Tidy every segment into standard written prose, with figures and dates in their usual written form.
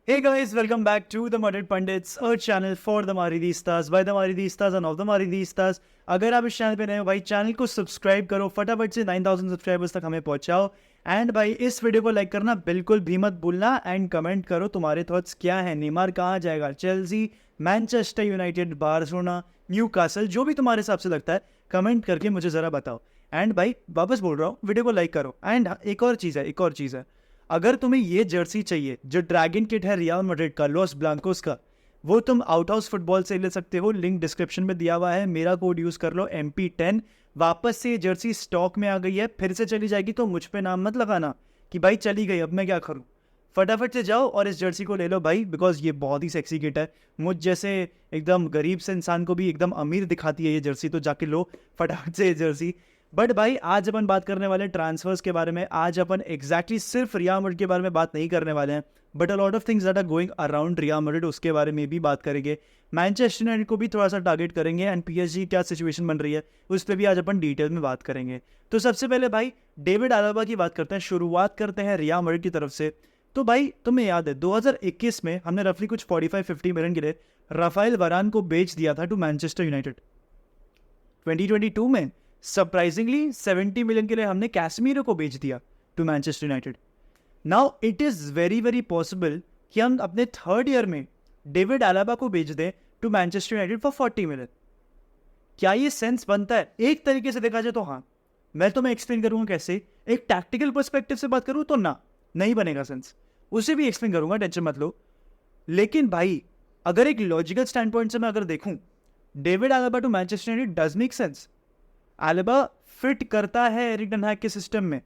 Hey guys, welcome back to the Muttered Pundits, a channel for the Maridistas, by the Maridistas and of the Maridistas. अगर आप इस channel पे नए हो भाई, चैनल को सब्सक्राइब करो, फटाफट से 9000 सब्सक्राइबर्स तक हमें पहुंचाओ. एंड भाई इस वीडियो को लाइक करना बिल्कुल भी मत भूलना एंड कमेंट करो तुम्हारे थॉट्स क्या हैं. नेमार कहाँ जाएगा, Chelsea, Manchester United, Barcelona, Newcastle, जो भी तुम्हारे हिसाब से लगता है कमेंट करके मुझे ज़रा बताओ. एंड भाई वापस बोल रहा हूँ, वीडियो को लाइक करो. एंड एक और चीज़ है, अगर तुम्हें ये जर्सी चाहिए जो ड्रैगन किट है रियल मैड्रिड का, लॉस ब्लांकोस का, वो तुम आउट हाउस फुटबॉल से ले सकते हो. लिंक डिस्क्रिप्शन में दिया हुआ है. मेरा कोड यूज़ कर लो MP10. वापस से ये जर्सी स्टॉक में आ गई है, फिर से चली जाएगी तो मुझ पे नाम मत लगाना कि भाई चली गई अब मैं क्या करूँ. फटाफट से जाओ और इस जर्सी को ले लो भाई, बिकॉज ये बहुत ही सेक्सी किट है. मुझ जैसे एकदम गरीब से इंसान को भी एकदम अमीर दिखाती है ये जर्सी, तो जाके लो फटाफट से ये जर्सी. बट भाई आज अपन बात करने वाले ट्रांसफर्स के बारे में. आज अपन एग्जैक्टली सिर्फ रियल मैड्रिड के बारे में बात नहीं करने वाले हैं, but a lot of things that are going around Real Madrid, उसके बारे में भी बात करेंगे. मैनचेस्टर यूनाइटेड को भी थोड़ा सा टारगेट करेंगे एंड PSG क्या सिचुएशन बन रही है उस पर भी आज अपन डिटेल में बात करेंगे. तो सबसे पहले भाई डेविड आलाबा की बात करते हैं. शुरुआत करते हैं रियल मैड्रिड की तरफ से. तो भाई तुम्हें याद है 2021 में हमने रफली कुछ 45-50 मिलियन के लिए राफेल वरान को बेच दिया था टू मैनचेस्टर यूनाइटेड. 2022 में सरप्राइजिंगली 70 मिलियन के लिए हमने कैसमीरो को बेच दिया to Manchester United. Now it is very very possible कि हम अपने थर्ड ईयर में डेविड आलाबा को बेच दें to Manchester United for 40 million. क्या ये सेंस बनता है? एक तरीके से देखा जाए तो हाँ. मैं तुम्हें एक्सप्लेन करूंगा कैसे. एक टैक्टिकल पर्सपेक्टिव से बात करूँ तो नहीं बनेगा सेंस. उसे भी एक्सप्लेन करूंगा, टेंशन मत लो. लेकिन भाई अगर एक लॉजिकल स्टैंड पॉइंट से मैं अगर देखूं, David Alaba to Manchester United does make sense. Alaba fit करता है एरिक टेन हैग के सिस्टम में.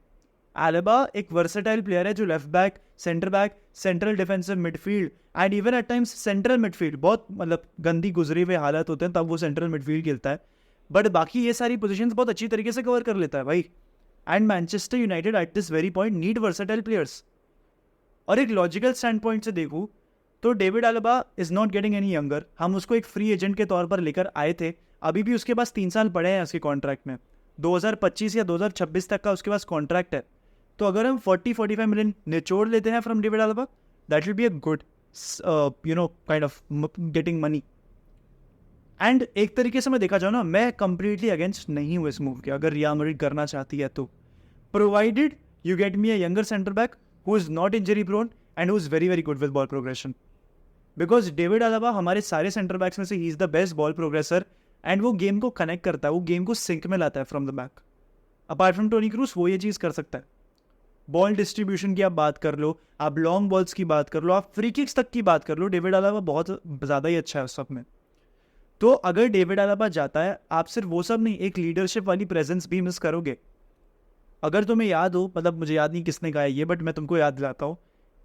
आलाबा एक वर्सेटाइल प्लेयर है जो left back, centre back, central defensive midfield and even at times central midfield, बहुत मतलब गंदी गुजरी हुए हालात होते हैं तब वो सेंट्रल मिडफील्ड खेलता है, बट बाकी ये सारी पोजीशंस बहुत अच्छी तरीके से कवर कर लेता है भाई. And Manchester United at this very point need versatile players. और एक लॉजिकल स्टैंड पॉइंट से देखूँ तो David आलाबा is not getting any younger. हम उसको एक फ्री एजेंट के तौर पर लेकर आए थे. अभी भी उसके पास 3 साल पड़े हैं उसके कॉन्ट्रैक्ट में. 2025 या 2026 तक का उसके पास कॉन्ट्रैक्ट है. तो अगर हम 40-45 मिलियन निचोड़ लेते हैं from David आलाबा, that will be a good kind of getting money. And एक तरीके से मैं देखा जाऊँ ना, मैं कंप्लीटली अगेंस्ट नहीं हूँ इस मूव के, अगर रियल मैड्रिड करना चाहती है तो, provided you get me a younger centre back who is not injury prone and who is very very good with ball progression. Because David Alaba हमारे सारे सेंटर बैक्स में से ही is the best ball progressor and वो game को connect करता है, वो गेम को सिंक में लाता है from the back. Apart from Toni Kroos वो ये चीज़ कर सकता है. बॉल डिस्ट्रीब्यूशन की आप बात कर लो, आप लॉन्ग बॉल्स की बात कर लो, आप फ्री किक्स तक की बात कर लो, डेविड आलाबा बहुत ज़्यादा ही अच्छा है उस सब में. तो अगर डेविड आलाबा जाता है, आप सिर्फ वो सब नहीं, एक लीडरशिप वाली प्रेजेंस भी मिस करोगे. अगर तुम्हें याद हो, मतलब मुझे याद नहीं किसने कहा ये, बट मैं तुमको याद दिलाता हूँ.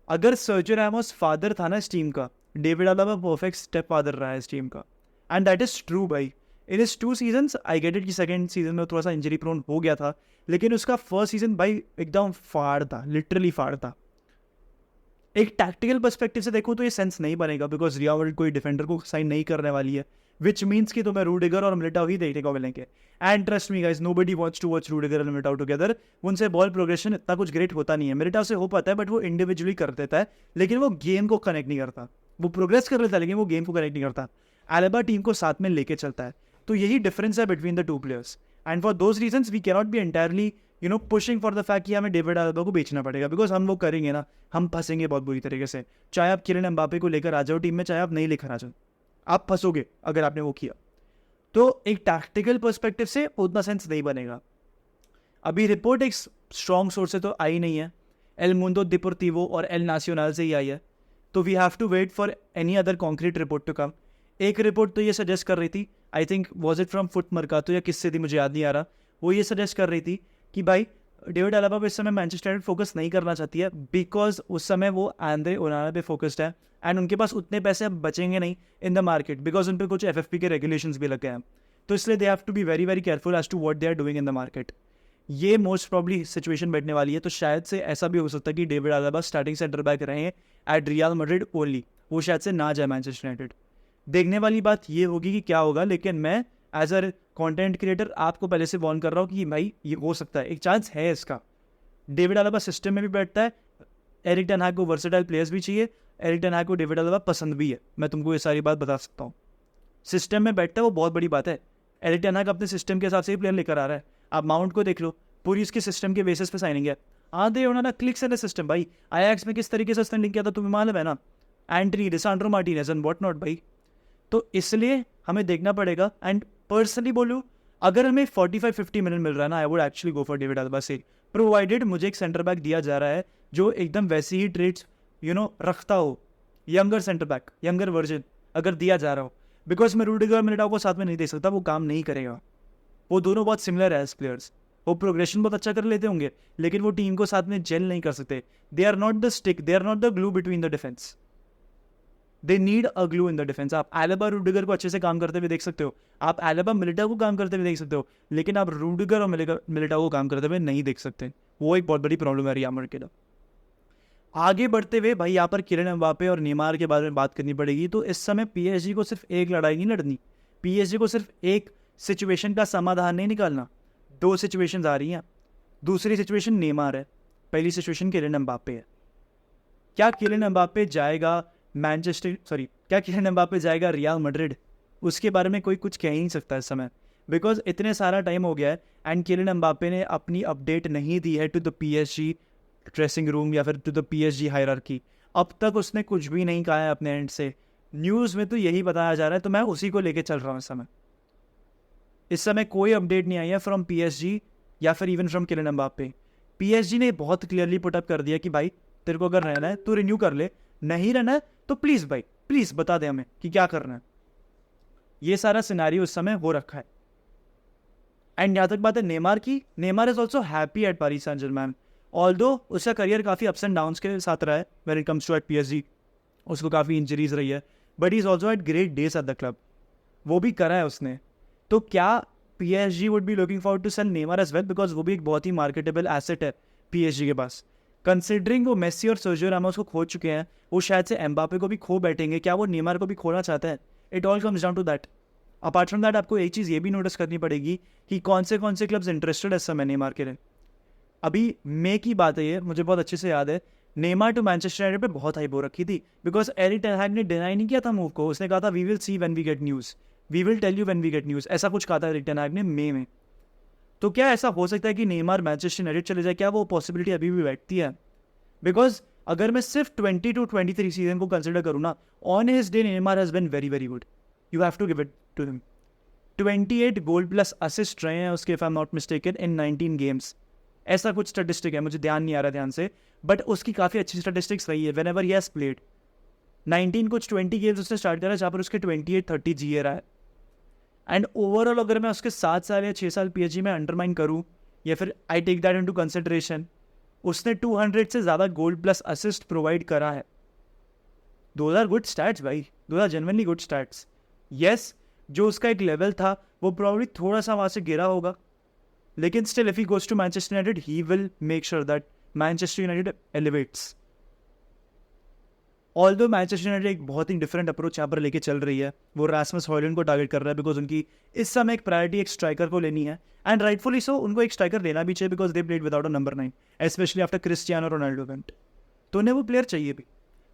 अगर सर्जियो रैमोस फादर था ना इस टीम का, डेविड आलाबा परफेक्ट स्टेप फादर रहा है इस टीम का. एंड दैट इज़ ट्रू भाई. In is 2 seasons I get it कि सेकंड सीजन में थोड़ा सा इंजरी प्रोन हो गया था, लेकिन उसका फर्स्ट सीजन भाई एकदम फाड़ था, लिटरली फाड़ था. एक टैक्टिकल पर्सपेक्टिव से देखूँ तो ये सेंस नहीं बनेगा, बिकॉज रियल मैड्रिड कोई डिफेंडर को साइन नहीं करने वाली है, विच मीन्स कि तुम्हें रूडिगर और मिलिटाओ ही देखने को मिलेंगे. And trust me guys, nobody wants to watch Rudiger और मिलिटाओ टुगेदर. उनसे बॉल प्रोग्रेशन इतना कुछ ग्रेट होता नहीं है. मिलिटाओ से हो पाता है बट वो इंडिविजुअली कर देता है, लेकिन वो गेम को कनेक्ट नहीं करता. वो प्रोग्रेस कर लेता है लेकिन वो गेम को कनेक्ट नहीं करता. आलाबा टीम को साथ में लेके चलता है. तो यही डिफरेंस है between the 2 players. And for those reasons we cannot be entirely pushing for the fact कि हमें डेविड आलाबा को बेचना पड़ेगा, बिकॉज हम वो करेंगे ना, हम फंसेंगे बहुत बुरी तरीके से. चाहे आप किलियन एम्बापे को लेकर आ जाओ टीम में, चाहे आप नहीं लेकर आ जाओ, आप फंसोगे अगर आपने वो किया. तो एक टैक्टिकल पर्सपेक्टिव से उतना सेंस नहीं बनेगा. अभी रिपोर्ट एक स्ट्रॉन्ग सोर्स से तो आई नहीं है, एल मुंडो डिपोर्टिवो और एल नाcional से ही आई है. तो we have to wait for any other concrete report to come. एक रिपोर्ट तो ये सजेस्ट कर रही थी, I think was it from Foot Mercato या किससे थी मुझे याद नहीं आ रहा, वो ये सजेस्ट कर रही थी कि भाई डेविड आलाबा पे इस समय मैनचेस्टर यूनाइटेड फोकस नहीं करना चाहती है, बिकॉज उस समय वो आंद्रे ओनाना पे फोकस्ड है एंड उनके पास उतने पैसे अब बचेंगे नहीं इन द मार्केट, बिकॉज उन पर कुछ FFP के रेगुलेशंस भी लग गए हैं. तो इसलिए they have to be very very careful as to what they are doing in the market. ये मोस्ट प्रॉब्ली सिचुएशन बैठने वाली है. तो शायद से ऐसा भी हो सकता है कि डेविड आलाबा स्टार्टिंग सेंटर बैक रहे हैं एट रियल मैड्रिड ओनली, वो शायद से ना जाए मैनचेस्टर यूनाइटेड. देखने वाली बात ये होगी कि क्या होगा, लेकिन मैं एज अ कंटेंट क्रिएटर आपको पहले से वॉर्न कर रहा हूँ कि भाई ये हो सकता है, एक चांस है इसका. डेविड आलाबा सिस्टम में भी बैठता है, एरिक टेन हैग को वर्सेटाइल प्लेयर्स भी चाहिए, एरिक टेन हैग को डेविड अल्बा पसंद भी है, मैं तुमको ये सारी बात बता सकता हूँ। सिस्टम में बैठता है वो बहुत बड़ी बात है। एरिक टेन हैग अपने सिस्टम के हिसाब से ही प्लेयर लेकर आ रहा है। आप माउंट को देख लो, पूरी उसके सिस्टम के बेसिस पे साइनिंग है। आधे उन्होंने क्लिक्स इन द सिस्टम भाई। आईएक्स में किस तरीके से उसने लिंक किया था तुम्हें मालूम है ना, Antony, Lisandro Martinez and what not भाई। तो इसलिए हमें देखना पड़ेगा। एंड पर्सनली बोलूँ, अगर हमें 45-50 मिनट मिल रहा है ना, I would actually go for David alba से, प्रोवाइडेड मुझे एक सेंटर बैक दिया जा रहा है जो एकदम वैसी ही ट्रेड्स रखता हो, younger centre back, younger version अगर दिया जा रहा हो। बिकॉज मैं रूडिगर और मिलिटाओ को साथ में नहीं दे सकता, वो काम नहीं करेगा। वो दोनों बहुत सिमिलर है एज प्लेयर्स, वो प्रोग्रेशन बहुत अच्छा कर लेते होंगे लेकिन वो टीम को साथ में जेल नहीं कर सकते। They are not the stick, they are not the glue between the defence, they need a glue in the defence. आप एलेबा रूडिगर को अच्छे से काम करते हुए देख सकते हो, आप एलेबा मिलिटाओ को काम करते हुए देख सकते हो, लेकिन आप रूडिगर और मिलिटाओ को काम करते हुए नहीं देख सकते। वो एक बहुत बड़ी प्रॉब्लम है रियल मैड्रिड के लिए। आगे बढ़ते हुए भाई यहाँ पर किलियन एम्बापे और नेमार के बारे में बात करनी पड़ेगी। तो इस समय पीएसजी को सिर्फ एक लड़ाई नहीं लड़नी, पीएसजी को सिर्फ एक सिचुएशन का समाधान नहीं निकालना, दो सिचुएशंस आ रही हैं। दूसरी सिचुएशन नेमार है, पहली सिचुएशन किलियन एम्बापे है। क्या किलियन एम्बापे जाएगा क्या किलियन एम्बापे जाएगा रियल मैड्रिड? उसके बारे में कोई कुछ कह ही नहीं सकता इस समय, बिकॉज इतने सारा टाइम हो गया है एंड किलियन एम्बापे ने अपनी अपडेट नहीं दी है to the PSG dressing room या फिर टू द पीएसजी हायरार्की। अब तक उसने कुछ भी नहीं कहा है अपने एंड से। न्यूज़ में तो यही बताया जा रहा है, तो मैं उसी को लेके चल रहा हूँ। इस समय कोई अपडेट नहीं आई है फ्रॉम पीएसजी या फिर even from Kylian Mbappe. PSG ने बहुत क्लियरली पुटअप कर दिया कि भाई तेरे को अगर रहना है तो रिन्यू कर ले, नहीं रहना है तो प्लीज़ भाई प्लीज़ बता दे हमें कि क्या करना है। ये सारा सिनेरियो उस समय हो रखा है। एंड यहाँ तक बात है नेमार की, Neymar is also happy at Paris Saint Germain, although उसका करियर काफ़ी अप्स एंड डाउन्स के साथ रहा है when it comes to at PSG. उसको काफ़ी इंजरीज रही है, but is also at great days at the club, वो भी करा है उसने। तो क्या PSG would be looking forward to sell Neymar as well, because वो भी एक बहुत ही मार्केटेबल एसेट है पीएसजी के पास। कंसिडरिंग वो मेसी और सर्जियो रामोस को खो चुके हैं, वो शायद से एम्बापे को भी खो बैठेंगे, क्या वो नेमार को भी खोना चाहते हैं? It all comes down to that. Apart from that आपको एक चीज़ ये भी नोटिस करनी पड़ेगी कि कौन से क्लब्स इंटरेस्टेड है इस समय नेमार के लिए। अभी मई की बात है, ये मुझे बहुत अच्छे से याद है, नेमार टू मैनचेस्टर यूनाइटेड पे बहुत हाइप हो रखी थी, बिकॉज एरिक टेन हैग ने डिनाई नहीं किया था मूव को। उसने कहा था we will see when we get news, we will tell you when we get news, ऐसा कुछ कहा था एरिक टेन हैग ने मई में। तो क्या ऐसा हो सकता है कि नेमार मैनचेस्टर यूनाइटेड चले जाए? क्या वो पॉसिबिलिटी अभी भी बैठती है? बिकॉज अगर मैं सिर्फ 20 to 23 सीजन को कंसिडर करूँ ना, on his day Neymar has been very very good, you have to give it to him. 28 goal plus assist रहे हैं उसके, if I am not mistaken, in 19 games, ऐसा कुछ स्टैटिस्टिक है, मुझे ध्यान नहीं आ रहा ध्यान से, बट उसकी काफ़ी अच्छी स्टैटिस्टिक्स रही है when ever he has played. 19 कुछ 20 गेम्स उसने स्टार्ट करा जहाँ पर उसके 28-30 GA रहा है। एंड ओवरऑल अगर मैं उसके 7 साल या 6 साल पीएसजी में अंडरमाइन करूँ या फिर I take that into consideration, उसने 200 से ज़्यादा गोल प्लस असिस्ट प्रोवाइड करा है। दोज आर गुड स्टैट्स भाई, those are genuinely good stats. Yes, जो उसका एक लेवल था वो प्रॉब्ली थोड़ा सा वहाँ से गिरा होगा, लेकिन still if he goes to Manchester United he will make sure that Manchester United elevates. Although Manchester United एक बहुत ही डिफरेंट अप्रोच यहाँ पर लेके चल रही है, वो रासमस हॉयलैंड को टारगेट कर रहा है, बिकॉज उनकी इस समय एक प्रायोरिटी एक स्ट्राइकर को लेनी है, एंड राइटफुली सो उनको एक स्ट्राइकर लेना भी चाहिए, because they played without a number 9 specially after Cristiano Ronaldo went, तो उन्हें वो प्लेयर चाहिए भी।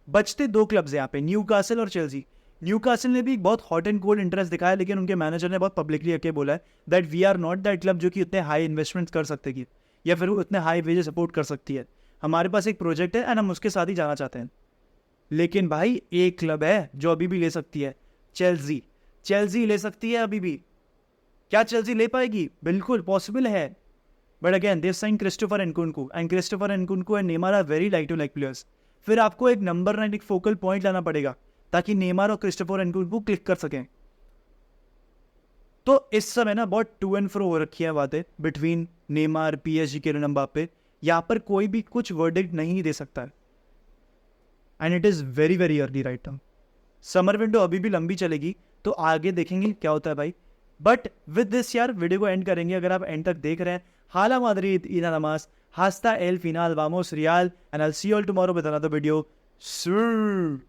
बचते 2 क्लब्स यहाँ पे, न्यूकासल और चेल्सी। न्यूकासल ने भी एक बहुत हॉट एंड कोल्ड इंटरेस्ट दिखाया, लेकिन उनके मैनेजर ने बहुत पब्लिकली आके बोला है that we are not that club जो कि उतने हाई इन्वेस्टमेंट कर सकते कि या फिर उतने हाई वेजेस सपोर्ट कर सकती है। हमारे पास एक प्रोजेक्ट है एंड हम उसके साथ ही जाना चाहते हैं। लेकिन भाई एक क्लब है जो अभी भी ले सकती है, चेल्सी। चेल्सी ले सकती है अभी भी। क्या चेल्सी ले पाएगी? बिल्कुल पॉसिबल है, but again they sign Christopher Nkunku, and Christopher Nkunku and Neymar are very like to like players. फिर आपको एक नंबर 9 एक फोकल पॉइंट लाना पड़ेगा ताकि नेमार और क्रिस्टोफर एनकुनकू क्लिक कर सकें। तो इस समय ना बहुत टू एंड फ्रो हो रखी है बातें between Neymar, PSG, Kylian Mbappe. यहाँ पर कोई भी कुछ वर्डिक्ट नहीं दे सकता है, and it is very very early right now. Summer window अभी भी लंबी चलेगी, तो आगे देखेंगे क्या होता है भाई। बट विद दिस यार वीडियो को एंड करेंगे। अगर आप एंड तक देख रहे हैं, हाला Madrid y nada más, hasta el final, vamos Real, and I'll see you all tomorrow with another video soon.